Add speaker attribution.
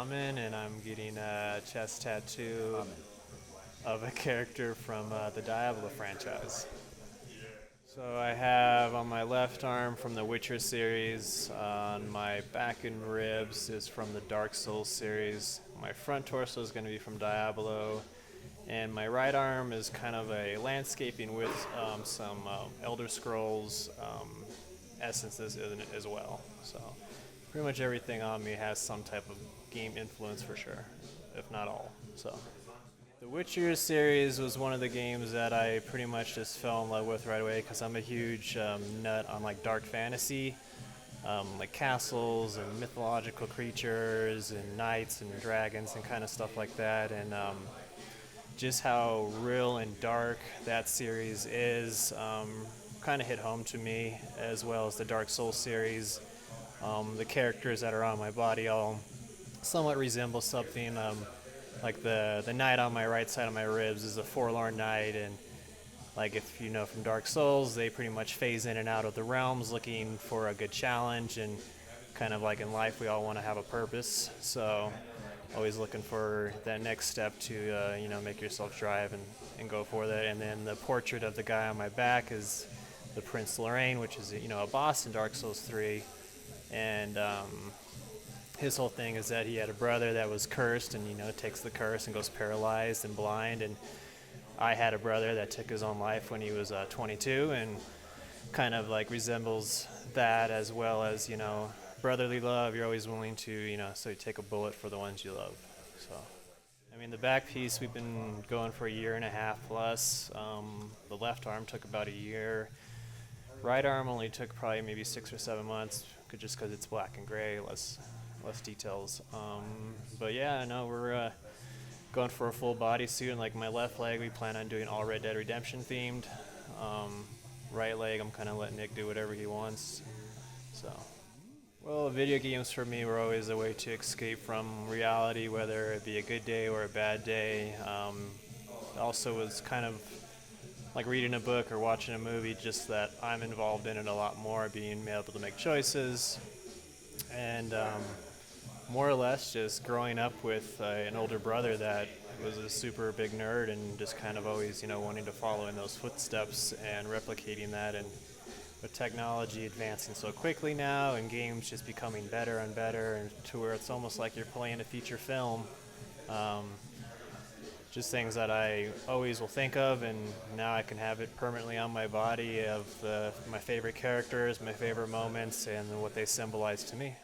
Speaker 1: Amen, and I'm getting a chest tattoo
Speaker 2: Amen.
Speaker 1: of a character from the Diablo franchise. So I have on my left arm from the Witcher series, on my back and ribs is from the Dark Souls series, my front torso is going to be from Diablo, and my right arm is kind of a landscaping with some Elder Scrolls essences in it as well. So pretty much everything on me has some type of game influence for sure, if not all. So the Witcher series was one of the games that I pretty much just fell in love with right away because I'm a huge nut on like dark fantasy, like castles and mythological creatures and knights and dragons and kind of stuff like that. And just how real and dark that series is kind of hit home to me, as well as the Dark Souls series. The characters that are on my body all somewhat resemble something. Like the knight on my right side of my ribs is a forlorn knight, and like if you know from Dark Souls, they pretty much phase in and out of the realms looking for a good challenge, and kind of like in life, we all want to have a purpose. So always looking for that next step to make yourself drive and go for that. And then the portrait of the guy on my back is the Prince Lorraine, which is a boss in Dark Souls 3, and his whole thing is that he had a brother that was cursed, and takes the curse and goes paralyzed and blind. And I had a brother that took his own life when he was 22, and kind of like resembles that, as well as brotherly love. You're always willing to so you take a bullet for the ones you love. So I mean, the back piece we've been going for a year and a half plus. The left arm took about a year. Right arm only took probably maybe 6 or 7 months, just because it's black and gray, less details. But yeah, no, we're going for a full body suit, and like my left leg, we plan on doing all Red Dead Redemption themed. Right leg, I'm kind of letting Nick do whatever he wants. So, well, video games for me were always a way to escape from reality, whether it be a good day or a bad day. Also was kind of like reading a book or watching a movie, just that I'm involved in it a lot more, being able to make choices, and more or less just growing up with an older brother that was a super big nerd, and just kind of always wanting to follow in those footsteps and replicating that. And with technology advancing so quickly now, and games just becoming better and better, and to where it's almost like you're playing a feature film, just things that I always will think of, and now I can have it permanently on my body of my favorite characters, my favorite moments, and what they symbolize to me.